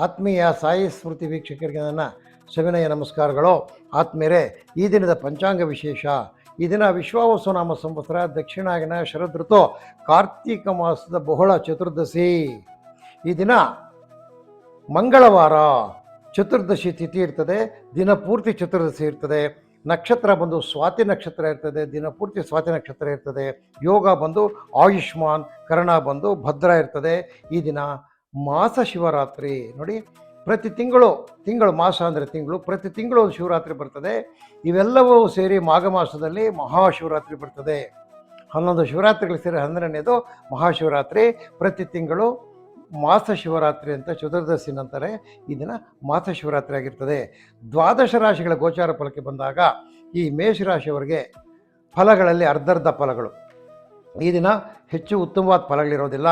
ಆತ್ಮೀಯ ಸಾಯಿ ಸ್ಮೃತಿ ವೀಕ್ಷಕರಿಗೆ ನನ್ನ ಸವಿನಯ ನಮಸ್ಕಾರಗಳು. ಆತ್ಮೀಯರೇ, ಈ ದಿನದ ಪಂಚಾಂಗ ವಿಶೇಷ. ಈ ದಿನ ವಿಶ್ವಾವಸುನಾಮ ಸಂವತ್ಸರ ದಕ್ಷಿಣಾಯನ ಶರದ್ ಋತು ಕಾರ್ತೀಕ ಮಾಸದ ಬಹುಳ ಚತುರ್ದಶಿ. ಈ ದಿನ ಮಂಗಳವಾರ, ಚತುರ್ದಶಿ ತಿಥಿ ಇರ್ತದೆ, ದಿನ ಪೂರ್ತಿ ಚತುರ್ದಶಿ ಇರ್ತದೆ. ನಕ್ಷತ್ರ ಬಂದು ಸ್ವಾತಿ ನಕ್ಷತ್ರ ಇರ್ತದೆ, ದಿನ ಪೂರ್ತಿ ಸ್ವಾತಿ ನಕ್ಷತ್ರ ಇರ್ತದೆ. ಯೋಗ ಬಂದು ಆಯುಷ್ಮಾನ್, ಕರ್ಣ ಬಂದು ಭದ್ರ ಇರ್ತದೆ. ಈ ದಿನ ಮಾಸ ಶಿವರಾತ್ರಿ. ನೋಡಿ, ಪ್ರತಿ ತಿಂಗಳು ಮಾಸ ಅಂದರೆ ತಿಂಗಳು, ಪ್ರತಿ ತಿಂಗಳು ಒಂದು ಶಿವರಾತ್ರಿ ಬರ್ತದೆ. ಇವೆಲ್ಲವೂ ಸೇರಿ ಮಾಘ ಮಾಸದಲ್ಲಿ ಮಹಾಶಿವರಾತ್ರಿ ಬರ್ತದೆ. 11 ಶಿವರಾತ್ರಿಗಳು ಸೇರಿ 12ನೇದು ಮಹಾಶಿವರಾತ್ರಿ. ಪ್ರತಿ ತಿಂಗಳು ಮಾಸ ಶಿವರಾತ್ರಿ ಅಂತ ಚತುರ್ದಶಿ ನಂತರ ಈ ದಿನ ಮಾಸ ಶಿವರಾತ್ರಿ ಆಗಿರ್ತದೆ. ದ್ವಾದಶ ರಾಶಿಗಳ ಗೋಚಾರ ಫಲಕ್ಕೆ ಬಂದಾಗ ಈ ಮೇಷರಾಶಿಯವರಿಗೆ ಫಲಗಳಲ್ಲಿ ಅರ್ಧರ್ಧ ಫಲಗಳು. ಈ ದಿನ ಹೆಚ್ಚು ಉತ್ತಮವಾದ ಫಲಗಳಿರೋದಿಲ್ಲ.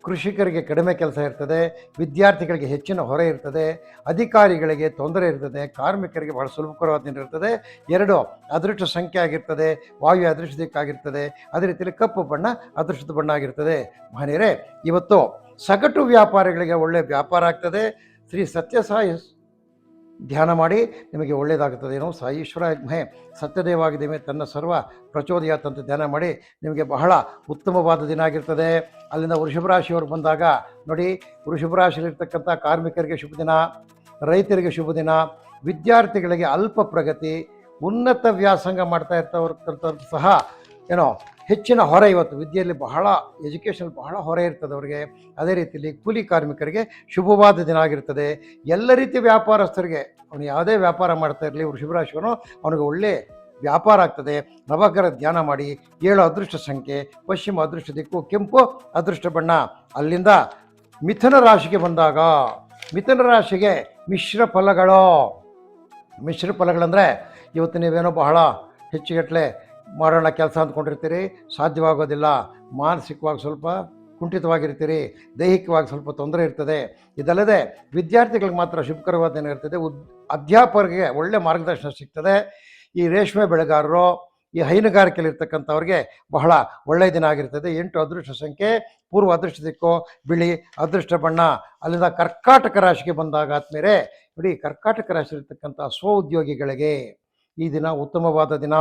ಕೃಷಿಕರಿಗೆ ಕಡಿಮೆ ಕೆಲಸ ಇರ್ತದೆ, ವಿದ್ಯಾರ್ಥಿಗಳಿಗೆ ಹೆಚ್ಚಿನ ಹೊರೆ ಇರ್ತದೆ, ಅಧಿಕಾರಿಗಳಿಗೆ ತೊಂದರೆ ಇರ್ತದೆ, ಕಾರ್ಮಿಕರಿಗೆ ಬಹಳ ಸುಲಭಕರವಾದ ದಿನ ಇರ್ತದೆ. 2 ಅದೃಷ್ಟ ಸಂಖ್ಯೆ ಆಗಿರ್ತದೆ, ವಾಯು ಅದೃಷ್ಟ ದಿಕ್ಕಾಗಿರ್ತದೆ. ಅದೇ ರೀತಿಯಲ್ಲಿ ಕಪ್ಪು ಬಣ್ಣ ಅದೃಷ್ಟದ ಬಣ್ಣ ಆಗಿರ್ತದೆ. ಮಹನೀಯರೇ, ಇವತ್ತು ಸಗಟು ವ್ಯಾಪಾರಿಗಳಿಗೆ ಒಳ್ಳೆಯ ವ್ಯಾಪಾರ ಆಗ್ತದೆ. ಶ್ರೀ ಸತ್ಯಸಾಯಿ ಧ್ಯಾನ ಮಾಡಿ ನಿಮಗೆ ಒಳ್ಳೆಯದಾಗುತ್ತದೆ. ಏನೋ ಸಾಯೀಶ್ವರ ಮಹೆ ಸತ್ಯದೇವಾಗಿದ್ದೇವೆ ತನ್ನ ಸರ್ವ ಪ್ರಚೋದಯಾತ್ ಅಂತ ಧ್ಯಾನ ಮಾಡಿ ನಿಮಗೆ ಬಹಳ ಉತ್ತಮವಾದ ದಿನ ಆಗಿರ್ತದೆ. ಅಲ್ಲಿಂದ ವೃಷಭ ರಾಶಿಯವರು ಬಂದಾಗ ನೋಡಿ, ವೃಷಭ ರಾಶಿಯಲ್ಲಿರ್ತಕ್ಕಂಥ ಕಾರ್ಮಿಕರಿಗೆ ಶುಭ ದಿನ, ರೈತರಿಗೆ ಶುಭ ದಿನ, ವಿದ್ಯಾರ್ಥಿಗಳಿಗೆ ಅಲ್ಪ ಪ್ರಗತಿ, ಉನ್ನತ ವ್ಯಾಸಂಗ ಮಾಡ್ತಾ ಇರ್ತವ್ರ ಸಹ ಏನೋ ಹೆಚ್ಚಿನ ಹೊರೆ. ಇವತ್ತು ವಿದ್ಯೆಯಲ್ಲಿ ಬಹಳ ಎಜುಕೇಷನ್ ಬಹಳ ಹೊರೆ ಇರ್ತದೆ ಅವರಿಗೆ. ಅದೇ ರೀತಿಯಲ್ಲಿ ಕೂಲಿ ಕಾರ್ಮಿಕರಿಗೆ ಶುಭವಾದ ದಿನ ಆಗಿರ್ತದೆ. ಎಲ್ಲ ರೀತಿಯ ವ್ಯಾಪಾರಸ್ಥರಿಗೆ, ಅವನು ಯಾವುದೇ ವ್ಯಾಪಾರ ಮಾಡ್ತಾ ಇರಲಿ ವೃಷಭ ರಾಶಿಯವನು, ಅವನಿಗೆ ಒಳ್ಳೆ ವ್ಯಾಪಾರ ಆಗ್ತದೆ. ನವಗ್ರಹ ಧ್ಯಾನ ಮಾಡಿ. 7 ಅದೃಷ್ಟ ಸಂಖ್ಯೆ, ಪಶ್ಚಿಮ ಅದೃಷ್ಟ ದಿಕ್ಕು, ಕೆಂಪು ಅದೃಷ್ಟ ಬಣ್ಣ. ಅಲ್ಲಿಂದ ಮಿಥುನ ರಾಶಿಗೆ ಬಂದಾಗ ಮಿಥುನ ರಾಶಿಗೆ ಮಿಶ್ರ ಫಲಗಳಂದರೆ ಇವತ್ತು ನೀವೇನೋ ಬಹಳ ಹೆಚ್ಚುಗಟ್ಟಲೆ ಮಾಡೋಣ ಕೆಲಸ ಅಂದ್ಕೊಂಡಿರ್ತೀರಿ, ಸಾಧ್ಯವಾಗೋದಿಲ್ಲ. ಮಾನಸಿಕವಾಗಿ ಸ್ವಲ್ಪ ಕುಂಠಿತವಾಗಿರ್ತೀರಿ, ದೈಹಿಕವಾಗಿ ಸ್ವಲ್ಪ ತೊಂದರೆ ಇರ್ತದೆ. ಇದಲ್ಲದೆ ವಿದ್ಯಾರ್ಥಿಗಳಿಗೆ ಮಾತ್ರ ಶುಭಕರವಾದ ದಿನ ಇರ್ತದೆ. ಅಧ್ಯಾಪಕರಿಗೆ ಒಳ್ಳೆ ಮಾರ್ಗದರ್ಶನ ಸಿಗ್ತದೆ. ಈ ರೇಷ್ಮೆ ಬೆಳೆಗಾರರು, ಈ ಹೈನುಗಾರಿಕೆಯಲ್ಲಿರ್ತಕ್ಕಂಥವ್ರಿಗೆ ಬಹಳ ಒಳ್ಳೆಯ ದಿನ ಆಗಿರ್ತದೆ. 8 ಅದೃಷ್ಟ ಸಂಖ್ಯೆ, ಪೂರ್ವ ಅದೃಷ್ಟ ದಿಕ್ಕು, ಬಿಳಿ ಅದೃಷ್ಟ ಬಣ್ಣ. ಅಲ್ಲಿಂದ ಕರ್ಕಾಟಕ ರಾಶಿಗೆ ಬಂದಾಗ ಆದ್ಮೇಲೆ ನೋಡಿ, ಕರ್ಕಾಟಕ ರಾಶಿಯಲ್ಲಿರ್ತಕ್ಕಂಥ ಸ್ವ ಉದ್ಯೋಗಿಗಳಿಗೆ ಈ ದಿನ ಉತ್ತಮವಾದ ದಿನ,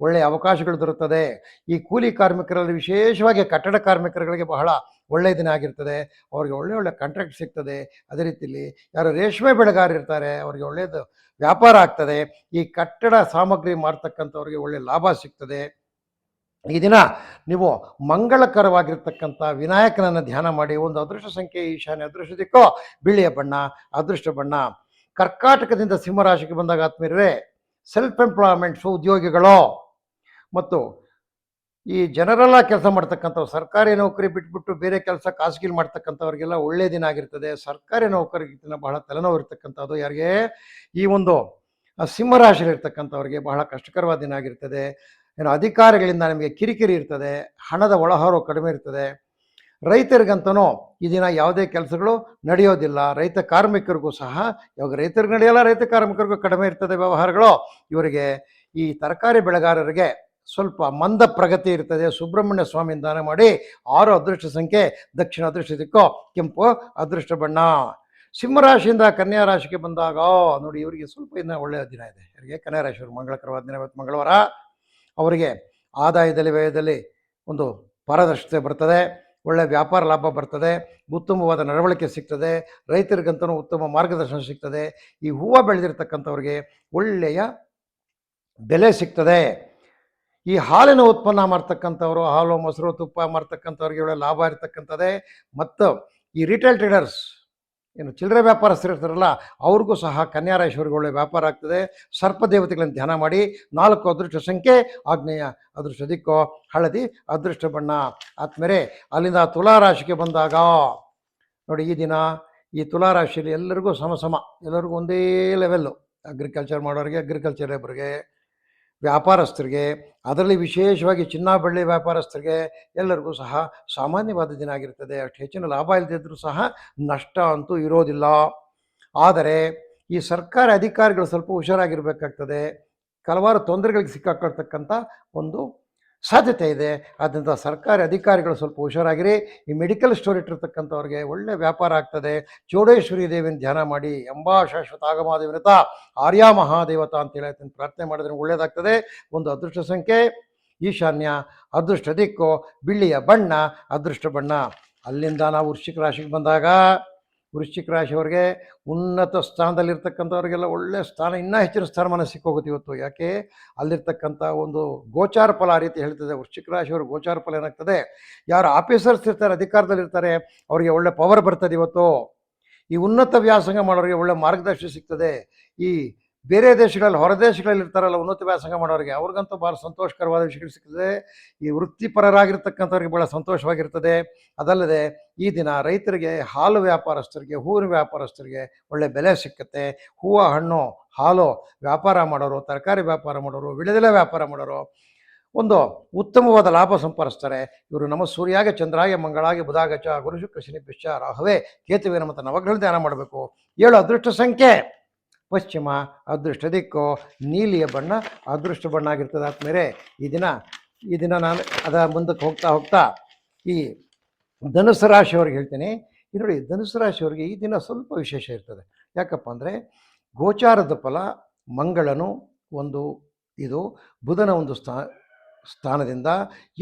ಒಳ್ಳೆಯ ಅವಕಾಶಗಳು ದೊರೆಯುತ್ತದೆ. ಈ ಕೂಲಿ ಕಾರ್ಮಿಕರಲ್ಲಿ, ವಿಶೇಷವಾಗಿ ಕಟ್ಟಡ ಕಾರ್ಮಿಕರುಗಳಿಗೆ ಬಹಳ ಒಳ್ಳೆಯ ದಿನ ಆಗಿರ್ತದೆ. ಅವರಿಗೆ ಒಳ್ಳೆ ಕಾಂಟ್ರಾಕ್ಟ್ ಸಿಗ್ತದೆ. ಅದೇ ರೀತಿಯಲ್ಲಿ ಯಾರು ರೇಷ್ಮೆ ಬೆಳೆಗಾರರು ಇರ್ತಾರೆ ಅವರಿಗೆ ಒಳ್ಳೆಯದು ವ್ಯಾಪಾರ ಆಗ್ತದೆ. ಈ ಕಟ್ಟಡ ಸಾಮಗ್ರಿ ಮಾರ್ತಕ್ಕಂಥವ್ರಿಗೆ ಒಳ್ಳೆಯ ಲಾಭ ಸಿಗ್ತದೆ. ಈ ದಿನ ನೀವು ಮಂಗಳಕರವಾಗಿರ್ತಕ್ಕಂಥ ವಿನಾಯಕನನ್ನು ಧ್ಯಾನ ಮಾಡಿ. 1 ಅದೃಷ್ಟ ಸಂಖ್ಯೆ, ಈಶಾನ್ಯ ಅದೃಷ್ಟ ದಿಕ್ಕು, ಬಿಳಿಯ ಬಣ್ಣ ಅದೃಷ್ಟ ಬಣ್ಣ. ಕರ್ಕಾಟಕದಿಂದ ಸಿಂಹರಾಶಿಗೆ ಬಂದಾಗ ಆತ್ಮೀಯರೇ, ಸೆಲ್ಫ್ ಎಂಪ್ಲಾಯ್ಮೆಂಟ್, ಸ್ವ ಉದ್ಯೋಗಿಗಳು ಮತ್ತು ಈ ಜನರೆಲ್ಲ ಕೆಲಸ ಮಾಡ್ತಕ್ಕಂಥವ್ರು, ಸರ್ಕಾರಿ ನೌಕರಿ ಬಿಟ್ಬಿಟ್ಟು ಬೇರೆ ಕೆಲಸ ಖಾಸಗಿಲಿ ಮಾಡ್ತಕ್ಕಂಥವ್ರಿಗೆಲ್ಲ ಒಳ್ಳೆಯ ದಿನ ಆಗಿರ್ತದೆ. ಸರ್ಕಾರಿ ನೌಕರಿಗಿಂತ ಬಹಳ ತಲೆನೋವು ಇರ್ತಕ್ಕಂಥದ್ದು ಯಾರಿಗೆ, ಈ ಒಂದು ಸಿಂಹರಾಶಿಯಲ್ಲಿರ್ತಕ್ಕಂಥವ್ರಿಗೆ ಬಹಳ ಕಷ್ಟಕರವಾದ ದಿನ ಆಗಿರ್ತದೆ. ಏನು ಅಧಿಕಾರಿಗಳಿಂದ ನಿಮಗೆ ಕಿರಿಕಿರಿ ಇರ್ತದೆ, ಹಣದ ಒಳಹೊರ ಕಡಿಮೆ ಇರ್ತದೆ. ರೈತರಿಗಂತನೂ ಈ ದಿನ ಯಾವುದೇ ಕೆಲಸಗಳು ನಡೆಯೋದಿಲ್ಲ. ರೈತ ಕಾರ್ಮಿಕರಿಗೂ ಸಹ, ಇವಾಗ ರೈತರಿಗೆ ನಡೆಯಲ್ಲ, ರೈತ ಕಾರ್ಮಿಕರಿಗೂ ಕಡಿಮೆ ಇರ್ತದೆ ವ್ಯವಹಾರಗಳು. ಇವರಿಗೆ ಈ ತರಕಾರಿ ಬೆಳೆಗಾರರಿಗೆ ಸ್ವಲ್ಪ ಮಂದ ಪ್ರಗತಿ ಇರ್ತದೆ. ಸುಬ್ರಹ್ಮಣ್ಯ ಸ್ವಾಮಿ ದಾನ ಮಾಡಿ. 6 ಅದೃಷ್ಟ ಸಂಖ್ಯೆ, ದಕ್ಷಿಣ ಅದೃಷ್ಟ ದಿಕ್ಕು, ಕೆಂಪು ಅದೃಷ್ಟ ಬಣ್ಣ. ಸಿಂಹರಾಶಿಯಿಂದ ಕನ್ಯಾ ರಾಶಿಗೆ ಬಂದಾಗ ನೋಡಿ, ಇವರಿಗೆ ಸ್ವಲ್ಪ ಇನ್ನು ಒಳ್ಳೆಯ ದಿನ ಇದೆ. ಇವರಿಗೆ ಕನ್ಯಾ ರಾಶಿಯವರು ಮಂಗಳಕರವಾದ ದಿನ. ಇವತ್ತು ಮಂಗಳವಾರ. ಅವರಿಗೆ ಆದಾಯದಲ್ಲಿ ವ್ಯಯದಲ್ಲಿ ಒಂದು ಪಾರದರ್ಶಕತೆ ಬರ್ತದೆ, ಒಳ್ಳೆಯ ವ್ಯಾಪಾರ ಲಾಭ ಬರ್ತದೆ, ಉತ್ತಮವಾದ ನಡವಳಿಕೆ ಸಿಗ್ತದೆ. ರೈತರಿಗಂತೂ ಉತ್ತಮ ಮಾರ್ಗದರ್ಶನ ಸಿಗ್ತದೆ. ಈ ಹೂವು ಬೆಳೆದಿರ್ತಕ್ಕಂಥವ್ರಿಗೆ ಒಳ್ಳೆಯ ಬೆಲೆ ಸಿಗ್ತದೆ. ಈ ಹಾಲಿನ ಉತ್ಪನ್ನ ಮಾಡ್ತಕ್ಕಂಥವ್ರು, ಹಾಲು ಮೊಸರು ತುಪ್ಪ ಮಾಡ್ತಕ್ಕಂಥವ್ರಿಗೆ ಒಳ್ಳೆ ಲಾಭ ಇರ್ತಕ್ಕಂಥದ್ದೇ. ಮತ್ತು ಈ ರಿಟೇಲ್ ಟ್ರೇಡರ್ಸ್, ಏನು ಚಿಲ್ಲರೆ ವ್ಯಾಪಾರಸ್ಥರು ಇರ್ತಾರಲ್ಲ, ಅವ್ರಿಗೂ ಸಹ ಕನ್ಯಾ ರಾಶಿಯವರಿಗೆ ಒಳ್ಳೆ ವ್ಯಾಪಾರ ಆಗ್ತದೆ. ಸರ್ಪ ದೇವತೆಗಳನ್ನು ಧ್ಯಾನ ಮಾಡಿ. 4 ಅದೃಷ್ಟ ಸಂಖ್ಯೆ, ಆಗ್ನೇಯ ಅದೃಷ್ಟ ದಿಕ್ಕು, ಹಳದಿ ಅದೃಷ್ಟ ಬಣ್ಣ. ಆದ್ಮೇಲೆ ಅಲ್ಲಿಂದ ತುಲಾರಾಶಿಗೆ ಬಂದಾಗ ನೋಡಿ, ಈ ದಿನ ಈ ತುಲಾರಾಶಿಯಲ್ಲಿ ಎಲ್ಲರಿಗೂ ಎಲ್ಲರಿಗೂ ಒಂದೇ ಲೆವೆಲ್ಲು. ಅಗ್ರಿಕಲ್ಚರ್ ಮಾಡೋರಿಗೆ, ಅಗ್ರಿಕಲ್ಚರ್ ಲೇಬರ್ಗೆ, ವ್ಯಾಪಾರಸ್ಥರಿಗೆ, ಅದರಲ್ಲಿ ವಿಶೇಷವಾಗಿ ಚಿನ್ನ ಬೆಳ್ಳಿ ವ್ಯಾಪಾರಸ್ಥರಿಗೆ ಎಲ್ಲರಿಗೂ ಸಹ ಸಾಮಾನ್ಯವಾದ ದಿನ ಆಗಿರ್ತದೆ. ಅಷ್ಟು ಹೆಚ್ಚಿನ ಲಾಭ ಇಲ್ಲದಿದ್ದರೂ ಸಹ ನಷ್ಟ ಅಂತೂ ಇರೋದಿಲ್ಲ. ಆದರೆ ಈ ಸರ್ಕಾರಿ ಅಧಿಕಾರಿಗಳು ಸ್ವಲ್ಪ ಹುಷಾರಾಗಿರಬೇಕಾಗ್ತದೆ. ಹಲವಾರು ತೊಂದರೆಗಳಿಗೆ ಸಿಕ್ಕಾಕೊಳ್ತಕ್ಕಂಥ ಒಂದು ಸಾಧ್ಯತೆ ಇದೆ. ಆದ್ದರಿಂದ ಸರ್ಕಾರಿ ಅಧಿಕಾರಿಗಳು ಸ್ವಲ್ಪ ಹುಷಾರಾಗಿರಿ. ಈ ಮೆಡಿಕಲ್ ಸ್ಟೋರ್ ಇಟ್ಟಿರ್ತಕ್ಕಂಥವ್ರಿಗೆ ಒಳ್ಳೆ ವ್ಯಾಪಾರ ಆಗ್ತದೆ. ಚೌಡೇಶ್ವರಿ ದೇವಿನ ಧ್ಯಾನ ಮಾಡಿ, ಅಂಬಾ ಶಾಶ್ವತ ಆಗಮಾದೇವಿನತ ಆರ್ಯ ಮಹಾದೇವತಾ ಅಂತೇಳಿ ಆತನ ಪ್ರಾರ್ಥನೆ ಮಾಡಿದ್ರೆ ಒಳ್ಳೆಯದಾಗ್ತದೆ. ಒಂದು ಅದೃಷ್ಟ ಸಂಖ್ಯೆ ಈಶಾನ್ಯ, ಅದೃಷ್ಟ ದಿಕ್ಕು ಬಿಳಿಯ ಬಣ್ಣ, ಅದೃಷ್ಟ ಬಣ್ಣ. ಅಲ್ಲಿಂದ ನಾವು ವೃಶ್ಚಿಕ ರಾಶಿಗೆ ಬಂದಾಗ, ವೃಶ್ಚಿಕ ರಾಶಿಯವರಿಗೆ ಉನ್ನತ ಸ್ಥಾನದಲ್ಲಿರ್ತಕ್ಕಂಥವ್ರಿಗೆಲ್ಲ ಒಳ್ಳೆಯ ಸ್ಥಾನ, ಇನ್ನೂ ಹೆಚ್ಚಿನ ಸ್ಥಾನಮಾನ ಸಿಕ್ಕೋಗುತ್ತೆ ಇವತ್ತು. ಯಾಕೆ? ಅಲ್ಲಿರ್ತಕ್ಕಂಥ ಒಂದು ಗೋಚಾರ ಫಲ ಆ ರೀತಿ ಹೇಳ್ತದೆ. ವೃಶ್ಚಿಕ ರಾಶಿಯವರು ಗೋಚಾರ ಫಲ ಏನಾಗ್ತದೆ, ಯಾರು ಆಫೀಸರ್ಸ್ ಇರ್ತಾರೆ, ಅಧಿಕಾರದಲ್ಲಿರ್ತಾರೆ, ಅವರಿಗೆ ಒಳ್ಳೆ ಪವರ್ ಬರ್ತದೆ ಇವತ್ತು. ಈ ಉನ್ನತ ವ್ಯಾಸಂಗ ಮಾಡೋರಿಗೆ ಒಳ್ಳೆ ಮಾರ್ಗದರ್ಶನ ಸಿಗ್ತದೆ. ಈ ಬೇರೆ ದೇಶಗಳಲ್ಲಿ, ಹೊರ ದೇಶಗಳಲ್ಲಿ ಇರ್ತಾರಲ್ಲ ಉನ್ನತ ವ್ಯಾಸಂಗ ಮಾಡೋರಿಗೆ, ಅವ್ರಿಗಂತೂ ಭಾಳ ಸಂತೋಷಕರವಾದ ವಿಷಯಗಳು ಸಿಗ್ತದೆ. ಈ ವೃತ್ತಿಪರರಾಗಿರ್ತಕ್ಕಂಥವ್ರಿಗೆ ಭಾಳ ಸಂತೋಷವಾಗಿರ್ತದೆ. ಅದಲ್ಲದೆ ಈ ದಿನ ರೈತರಿಗೆ, ಹಾಲು ವ್ಯಾಪಾರಸ್ಥರಿಗೆ, ಹೂವಿನ ವ್ಯಾಪಾರಸ್ಥರಿಗೆ ಒಳ್ಳೆ ಬೆಲೆ ಸಿಕ್ಕತ್ತೆ. ಹೂವು, ಹಣ್ಣು, ಹಾಲು ವ್ಯಾಪಾರ ಮಾಡೋರು, ತರಕಾರಿ ವ್ಯಾಪಾರ ಮಾಡೋರು, ವಿಳೆದೆಲೆ ವ್ಯಾಪಾರ ಮಾಡೋರು ಒಂದು ಉತ್ತಮವಾದ ಲಾಭ ಸಂಪಾದಿಸ್ತಾರೆ. ಇವರು ನಮ್ಮ ಸೂರ್ಯಾಗೆ, ಚಂದ್ರಾಗೆ, ಮಂಗಳಾಗೆ, ಬುಧಾಗಚ, ಗುರು ಶುಕ್ರ ಶನಿ ಪಿಶ್ಚ ರಾಹುವೇ ಕೇತುವಿನ ಮತ್ತು ನವಗ್ರಹ ಧ್ಯಾನ ಮಾಡಬೇಕು. 7 ಅದೃಷ್ಟ ಸಂಖ್ಯೆ ಪಶ್ಚಿಮ, ಅದೃಷ್ಟ ದಿಕ್ಕು ನೀಲಿಯ ಬಣ್ಣ, ಅದೃಷ್ಟ ಬಣ್ಣ ಆಗಿರ್ತದೆ. ಆದ್ಮೇಲೆ ಈ ದಿನ ನಾನು ಮುಂದಕ್ಕೆ ಹೋಗ್ತಾ ಈ ಧನುಸು ರಾಶಿಯವ್ರಿಗೆ ಹೇಳ್ತೀನಿ. ಈ ನೋಡಿ, ಧನುಸು ರಾಶಿಯವರಿಗೆ ಈ ದಿನ ಸ್ವಲ್ಪ ವಿಶೇಷ ಇರ್ತದೆ. ಯಾಕಪ್ಪ ಅಂದರೆ ಗೋಚಾರದ ಫಲ ಮಂಗಳನು ಒಂದು ಇದು ಬುಧನ ಒಂದು ಸ್ಥಾನದಿಂದ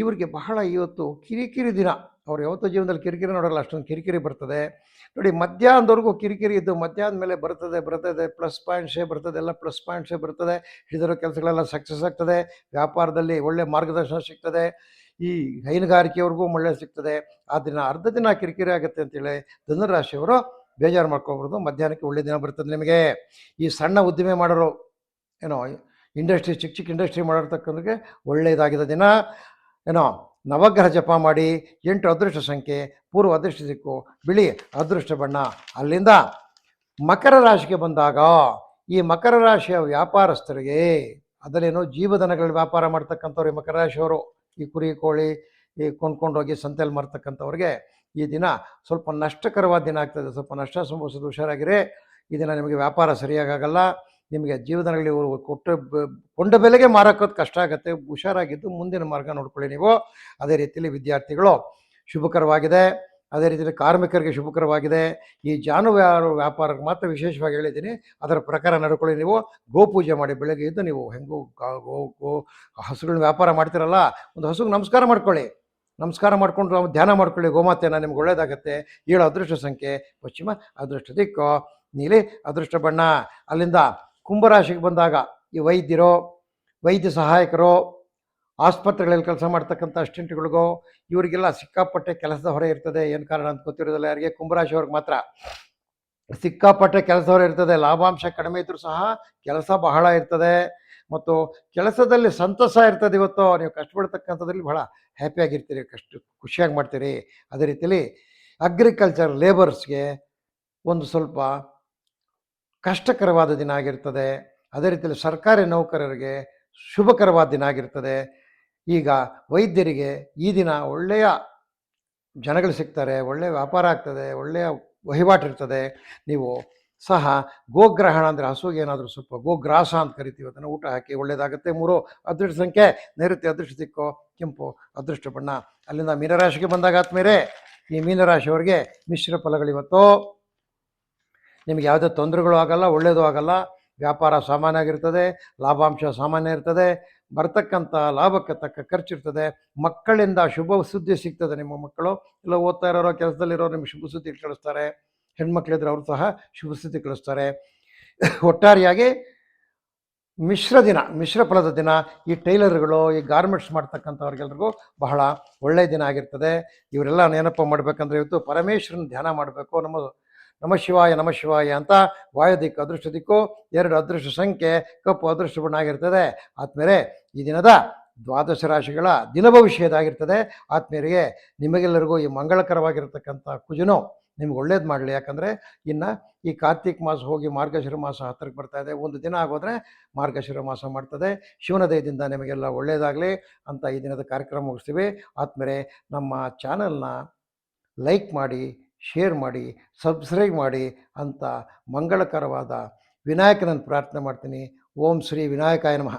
ಇವರಿಗೆ ಬಹಳ ಇವತ್ತು ಕಿರಿಕಿರಿ ದಿನ. ಅವ್ರು ಯಾವತ್ತೂ ಜೀವನದಲ್ಲಿ ಕಿರಿಕಿರಿ ನೋಡಲ್ಲ, ಅಷ್ಟೊಂದು ಕಿರಿಕಿರಿ ಬರ್ತದೆ. ನೋಡಿ, ಮಧ್ಯಾಹ್ನದವರೆಗೂ ಕಿರಿಕಿರಿ ಇದ್ದು ಮಧ್ಯಾಹ್ನ ಮೇಲೆ ಬರ್ತದೆ ಪ್ಲಸ್ ಪಾಯಿಂಟ್ಸೇ ಬರ್ತದೆ, ಎಲ್ಲ ಪ್ಲಸ್ ಪಾಯಿಂಟ್ಸೇ ಬರ್ತದೆ. ಹಿಡಿದಿರೋ ಕೆಲಸಗಳೆಲ್ಲ ಸಕ್ಸಸ್ ಆಗ್ತದೆ. ವ್ಯಾಪಾರದಲ್ಲಿ ಒಳ್ಳೆ ಮಾರ್ಗದರ್ಶನ ಸಿಗ್ತದೆ. ಈ ಹೈನುಗಾರಿಕೆಯವ್ರಿಗೂ ಒಳ್ಳೆ ಸಿಗ್ತದೆ. ಆ ದಿನ ಅರ್ಧ ದಿನ ಕಿರಿಕಿರಿ ಆಗುತ್ತೆ ಅಂತೇಳಿ ಧನುರಾಶಿಯವರು ಬೇಜಾರು ಮಾಡ್ಕೊಬಾರ್ದು. ಮಧ್ಯಾಹ್ನಕ್ಕೆ ಒಳ್ಳೆ ದಿನ ಬರ್ತದೆ ನಿಮಗೆ. ಈ ಸಣ್ಣ ಉದ್ದಿಮೆ ಮಾಡೋರು, ಏನೋ ಇಂಡಸ್ಟ್ರಿ, ಚಿಕ್ಕ ಇಂಡಸ್ಟ್ರಿ ಮಾಡಿರ್ತಕ್ಕಂಥವ್ರಿಗೆ ಒಳ್ಳೆಯದಾಗಿದೆ ದಿನ. ಏನೋ ನವಗ್ರಹ ಜಪ ಮಾಡಿ. 8 ಅದೃಷ್ಟ ಸಂಖ್ಯೆ ಪೂರ್ವ, ಅದೃಷ್ಟ ದಿಕ್ಕು ಬಿಳಿ, ಅದೃಷ್ಟ ಬಣ್ಣ. ಅಲ್ಲಿಂದ ಮಕರ ರಾಶಿಗೆ ಬಂದಾಗ, ಈ ಮಕರ ರಾಶಿಯ ವ್ಯಾಪಾರಸ್ಥರಿಗೆ, ಅದರೇನೋ ಜೀವದನಗಳ ವ್ಯಾಪಾರ ಮಾಡ್ತಕ್ಕಂಥವ್ರಿಗೆ, ಮಕರ ರಾಶಿಯವರು ಈ ಕುರಿ ಕೋಳಿ ಈ ಕೊಂಡ್ಕೊಂಡೋಗಿ ಸಂತೆಯಲ್ಲಿ ಮಾರ್ತಕ್ಕಂಥವ್ರಿಗೆ ಈ ದಿನ ಸ್ವಲ್ಪ ನಷ್ಟಕರವಾದ ದಿನ ಆಗ್ತದೆ. ಸ್ವಲ್ಪ ನಷ್ಟ ಸಂಭವಿಸೋದು, ಹುಷಾರಾಗಿರಿ. ಈ ದಿನ ನಿಮಗೆ ವ್ಯಾಪಾರ ಸರಿಯಾಗಲ್ಲ. ನಿಮಗೆ ಜೀವನಗಳಲ್ಲಿ ಕೊಂಡ ಬೆಲೆಗೆ ಮಾರಕೋದು ಕಷ್ಟ ಆಗುತ್ತೆ. ಹುಷಾರಾಗಿದ್ದು ಮುಂದಿನ ಮಾರ್ಗ ನೋಡ್ಕೊಳ್ಳಿ ನೀವು. ಅದೇ ರೀತಿಯಲ್ಲಿ ವಿದ್ಯಾರ್ಥಿಗಳು ಶುಭಕರವಾಗಿದೆ. ಅದೇ ರೀತಿಯಲ್ಲಿ ಕಾರ್ಮಿಕರಿಗೆ ಶುಭಕರವಾಗಿದೆ. ಈ ಜಾನುವಾರು ವ್ಯಾಪಾರಕ್ಕೆ ಮಾತ್ರ ವಿಶೇಷವಾಗಿ ಹೇಳಿದ್ದೀನಿ, ಅದರ ಪ್ರಕಾರ ನಡ್ಕೊಳ್ಳಿ ನೀವು. ಗೋಪೂಜೆ ಮಾಡಿ. ಬೆಳಗ್ಗೆ ಇದ್ದು ನೀವು ಹೆಂಗೂ ಹಸುಗಳನ್ನ ವ್ಯಾಪಾರ ಮಾಡ್ತಿರಲ್ಲ, ಒಂದು ಹಸುಗೆ ನಮಸ್ಕಾರ ಮಾಡ್ಕೊಳ್ಳಿ. ನಮಸ್ಕಾರ ಮಾಡಿಕೊಂಡು ಧ್ಯಾನ ಮಾಡ್ಕೊಳ್ಳಿ ಗೋಮಾತೆನ, ನಿಮ್ಗೆ ಒಳ್ಳೆಯದಾಗತ್ತೆ. 7 ಅದೃಷ್ಟ ಸಂಖ್ಯೆ ಪಶ್ಚಿಮ, ಅದೃಷ್ಟ ದಿಕ್ಕು ನೀಲಿ, ಅದೃಷ್ಟ ಬಣ್ಣ. ಅಲ್ಲಿಂದ ಕುಂಭರಾಶಿಗೆ ಬಂದಾಗ ಈ ವೈದ್ಯರು, ವೈದ್ಯ ಸಹಾಯಕರು, ಆಸ್ಪತ್ರೆಗಳಲ್ಲಿ ಕೆಲಸ ಮಾಡ್ತಕ್ಕಂಥ ಅಸಿಸ್ಟೆಂಟ್ಗಳಿಗೂ ಇವರಿಗೆಲ್ಲ ಸಿಕ್ಕಾಪಟ್ಟೆ ಕೆಲಸದ ಹೊರೆ ಇರ್ತದೆ. ಏನು ಕಾರಣ ಅಂತ ಗೊತ್ತಿರೋದಿಲ್ಲ ಯಾರಿಗೆ. ಕುಂಭರಾಶಿಯವ್ರಿಗೆ ಮಾತ್ರ ಸಿಕ್ಕಾಪಟ್ಟೆ ಕೆಲಸ ಹೊರೆ ಇರ್ತದೆ. ಲಾಭಾಂಶ ಕಡಿಮೆ ಇದ್ದರೂ ಸಹ ಕೆಲಸ ಬಹಳ ಇರ್ತದೆ. ಮತ್ತು ಕೆಲಸದಲ್ಲಿ ಸಂತಸ ಇರ್ತದೆ. ಇವತ್ತು ನೀವು ಕಷ್ಟಪಡ್ತಕ್ಕಂಥದ್ರಲ್ಲಿ ಬಹಳ ಹ್ಯಾಪಿಯಾಗಿರ್ತೀರಿ, ಖುಷಿಯಾಗಿ ಮಾಡ್ತೀರಿ. ಅದೇ ರೀತಿಯಲ್ಲಿ ಅಗ್ರಿಕಲ್ಚರ್ ಲೇಬರ್ಸ್ಗೆ ಒಂದು ಸ್ವಲ್ಪ ಕಷ್ಟಕರವಾದ ದಿನ ಆಗಿರ್ತದೆ. ಅದೇ ರೀತಿಯಲ್ಲಿ ಸರ್ಕಾರಿ ನೌಕರರಿಗೆ ಶುಭಕರವಾದ ದಿನ ಆಗಿರ್ತದೆ. ಈಗ ವೈದ್ಯರಿಗೆ ಈ ದಿನ ಒಳ್ಳೆಯ ಜನಗಳು ಸಿಗ್ತಾರೆ, ಒಳ್ಳೆಯ ವ್ಯಾಪಾರ ಆಗ್ತದೆ, ಒಳ್ಳೆಯ ವಹಿವಾಟು ಇರ್ತದೆ. ನೀವು ಸಹ ಗೋಗ್ರಹಣ ಅಂದರೆ ಹಸುಗೆ ಏನಾದರೂ ಸ್ವಲ್ಪ ಗೋಗ್ರಾಸ ಅಂತ ಕರಿತೀವಿ, ಅದನ್ನು ಊಟ ಹಾಕಿ ಒಳ್ಳೆಯದಾಗುತ್ತೆ. 3 ಅದೃಷ್ಟ ಸಂಖ್ಯೆ ನೈಋತ್ಯ, ಅದೃಷ್ಟ ದಿಕ್ಕು ಕೆಂಪು, ಅದೃಷ್ಟ ಬಣ್ಣ. ಅಲ್ಲಿಂದ ಮೀನರಾಶಿಗೆ ಬಂದಾಗ ಆದ್ಮೇಲೆ ಈ ಮೀನರಾಶಿಯವರಿಗೆ ಮಿಶ್ರ ಫಲಗಳಿವತ್ತು. ನಿಮಗೆ ಯಾವುದೇ ತೊಂದರೆಗಳು ಆಗಲ್ಲ, ಒಳ್ಳೆಯದು ಆಗಲ್ಲ. ವ್ಯಾಪಾರ ಸಾಮಾನ್ಯವಾಗಿರ್ತದೆ, ಲಾಭಾಂಶ ಸಾಮಾನ್ಯ ಇರ್ತದೆ. ಬರ್ತಕ್ಕಂಥ ಲಾಭಕ್ಕೆ ತಕ್ಕ ಖರ್ಚಿರ್ತದೆ. ಮಕ್ಕಳಿಂದ ಶುಭ ಸುದ್ದಿ ಸಿಗ್ತದೆ. ನಿಮ್ಮ ಮಕ್ಕಳು ಇಲ್ಲ ಓದ್ತಾ ಇರೋರೋ, ಕೆಲಸದಲ್ಲಿರೋರು ನಿಮ್ಗೆ ಶುಭ ಸುದ್ದಿ ಕಳಿಸ್ತಾರೆ. ಹೆಣ್ಮಕ್ಳಿದ್ರೆ ಅವರು ಸಹ ಶುಭ ಸುದ್ದಿ ಕಳಿಸ್ತಾರೆ. ಒಟ್ಟಾರೆಯಾಗಿ ಮಿಶ್ರ ದಿನ, ಮಿಶ್ರ ಫಲದ ದಿನ. ಈ ಟೈಲರ್ಗಳು, ಈ ಗಾರ್ಮೆಂಟ್ಸ್ ಮಾಡ್ತಕ್ಕಂಥವ್ರಿಗೆಲ್ರಿಗೂ ಬಹಳ ಒಳ್ಳೆಯ ದಿನ ಆಗಿರ್ತದೆ. ಇವರೆಲ್ಲ ಏನಪ್ಪ ಮಾಡಬೇಕಂದ್ರೆ ಇವತ್ತು ಪರಮೇಶ್ವರನ ಧ್ಯಾನ ಮಾಡಬೇಕು. ನಮ ಶಿವಾಯ ಅಂತ. ವಾಯುದಿಕ್ಕು, ಅದೃಷ್ಟ ದಿಕ್ಕು 2 ಅದೃಷ್ಟ ಸಂಖ್ಯೆ ಕಪ್ಪು, ಅದೃಷ್ಟ ಬಣ್ಣ ಆಗಿರ್ತದೆ. ಆದ್ಮೇಲೆ ಈ ದಿನದ ದ್ವಾದಶ ರಾಶಿಗಳ ದಿನ ಭವಿಷ್ಯದಾಗಿರ್ತದೆ. ಆತ್ಮೀಯರಿಗೆ ನಿಮಗೆಲ್ಲರಿಗೂ ಈ ಮಂಗಳಕರವಾಗಿರ್ತಕ್ಕಂಥ ಕುಜನು ನಿಮ್ಗೆ ಒಳ್ಳೇದು ಮಾಡಲಿ. ಯಾಕಂದರೆ ಇನ್ನು ಈ ಕಾರ್ತಿಕ್ ಮಾಸ ಹೋಗಿ ಮಾರ್ಗಶಿರ ಮಾಸ ಹತ್ತಿರಕ್ಕೆ ಬರ್ತಾ ಇದೆ. ಒಂದು ದಿನ ಆಗೋದ್ರೆ ಮಾರ್ಗಶಿರ ಮಾಸ ಮಾಡ್ತದೆ. ಶಿವನ ದಯದಿಂದ ನಿಮಗೆಲ್ಲ ಒಳ್ಳೆಯದಾಗಲಿ ಅಂತ ಈ ದಿನದ ಕಾರ್ಯಕ್ರಮ ಮುಗಿಸ್ತೀವಿ. ಆದ್ಮೇಲೆ ನಮ್ಮ ಚಾನಲ್ನ ಲೈಕ್ ಮಾಡಿ, ಶೇರ್ ಮಾಡಿ, ಸಬ್ಸ್ಕ್ರೈಬ್ ಮಾಡಿ ಅಂತ ಮಂಗಳಕರವಾದ ವಿನಾಯಕನನ್ನು ಪ್ರಾರ್ಥನೆ ಮಾಡ್ತೀನಿ. ಓಂ ಶ್ರೀ ವಿನಾಯಕಾಯ ನಮಃ.